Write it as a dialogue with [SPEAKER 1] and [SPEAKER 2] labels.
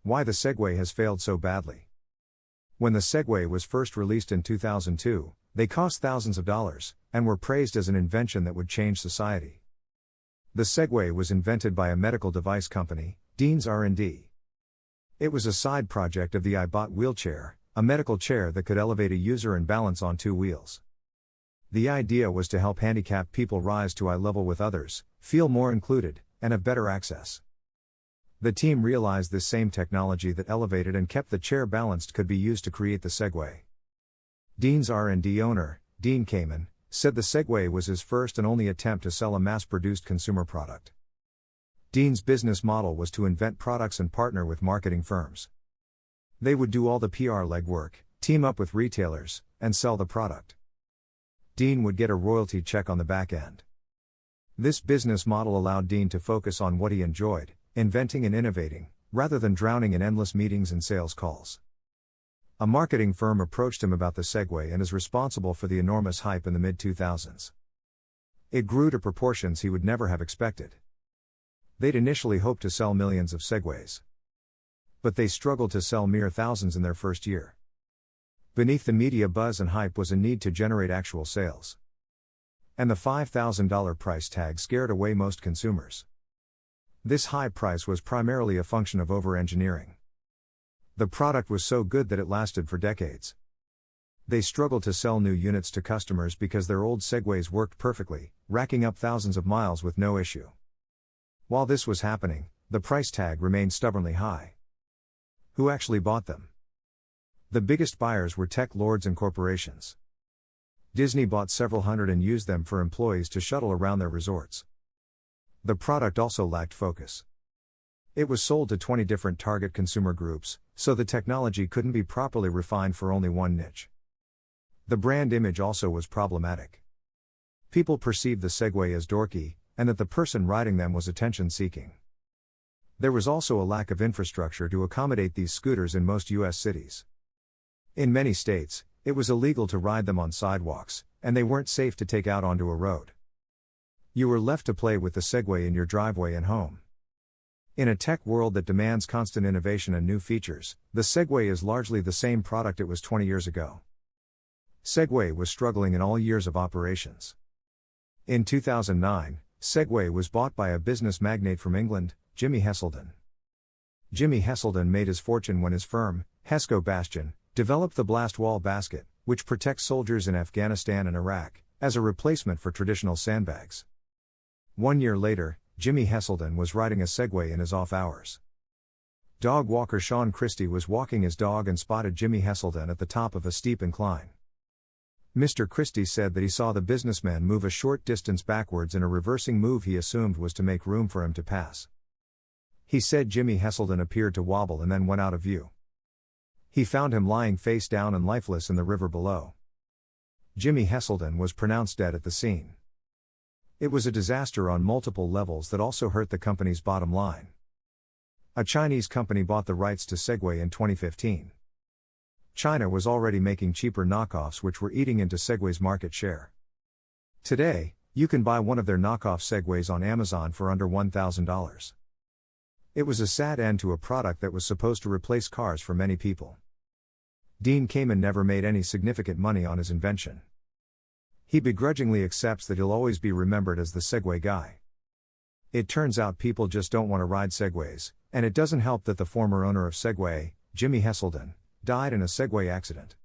[SPEAKER 1] Why the Segway has failed so badly. When the Segway was first released in 2002, they cost thousands of dollars, and were praised as an invention that would change society. The Segway was invented by a medical device company, Dean's R&D. It was a side project of the iBot wheelchair, a medical chair that could elevate a user and balance on two wheels. The idea was to help handicapped people rise to eye level with others, feel more included, and have better access. The team realized this same technology that elevated and kept the chair balanced could be used to create the Segway. Dean's R&D owner, Dean Kamen, said the Segway was his first and only attempt to sell a mass-produced consumer product. Dean's business model was to invent products and partner with marketing firms. They would do all the PR legwork, team up with retailers, and sell the product. Dean would get a royalty check on the back end. This business model allowed Dean to focus on what he enjoyed, inventing and innovating, rather than drowning in endless meetings and sales calls. A marketing firm approached him about the Segway and is responsible for the enormous hype in the mid-2000s. It grew to proportions he would never have expected. They'd initially hoped to sell millions of Segways. But they struggled to sell mere thousands in their first year. Beneath the media buzz and hype was a need to generate actual sales. And the $5,000 price tag scared away most consumers. This high price was primarily a function of over-engineering. The product was so good that it lasted for decades. They struggled to sell new units to customers because their old Segways worked perfectly, racking up thousands of miles with no issue. While this was happening, the price tag remained stubbornly high. Who actually bought them? The biggest buyers were tech lords and corporations. Disney bought several hundred and used them for employees to shuttle around their resorts. The product also lacked focus. It was sold to 20 different target consumer groups, so the technology couldn't be properly refined for only one niche. The brand image also was problematic. People perceived the Segway as dorky, and that the person riding them was attention-seeking. There was also a lack of infrastructure to accommodate these scooters in most U.S. cities. In many states, it was illegal to ride them on sidewalks, and they weren't safe to take out onto a road. You were left to play with the Segway in your driveway and home. In a tech world that demands constant innovation and new features, the Segway is largely the same product it was 20 years ago. Segway was struggling in all years of operations. In 2009, Segway was bought by a business magnate from England, Jimmy Heselden. Jimmy Heselden made his fortune when his firm, Hesco Bastion, developed the blast wall basket, which protects soldiers in Afghanistan and Iraq, as a replacement for traditional sandbags. 1 year later, Jimmy Heselden was riding a Segway in his off hours. Dog walker Sean Christie was walking his dog and spotted Jimmy Heselden at the top of a steep incline. Mr. Christie said that he saw the businessman move a short distance backwards in a reversing move he assumed was to make room for him to pass. He said Jimmy Heselden appeared to wobble and then went out of view. He found him lying face down and lifeless in the river below. Jimmy Heselden was pronounced dead at the scene. It was a disaster on multiple levels that also hurt the company's bottom line. A Chinese company bought the rights to Segway in 2015. China was already making cheaper knockoffs which were eating into Segway's market share. Today, you can buy one of their knockoff Segways on Amazon for under $1,000. It was a sad end to a product that was supposed to replace cars for many people. Dean Kamen never made any significant money on his invention. He begrudgingly accepts that he'll always be remembered as the Segway guy. It turns out people just don't want to ride Segways, and it doesn't help that the former owner of Segway, Jimmy Heselden, died in a Segway accident.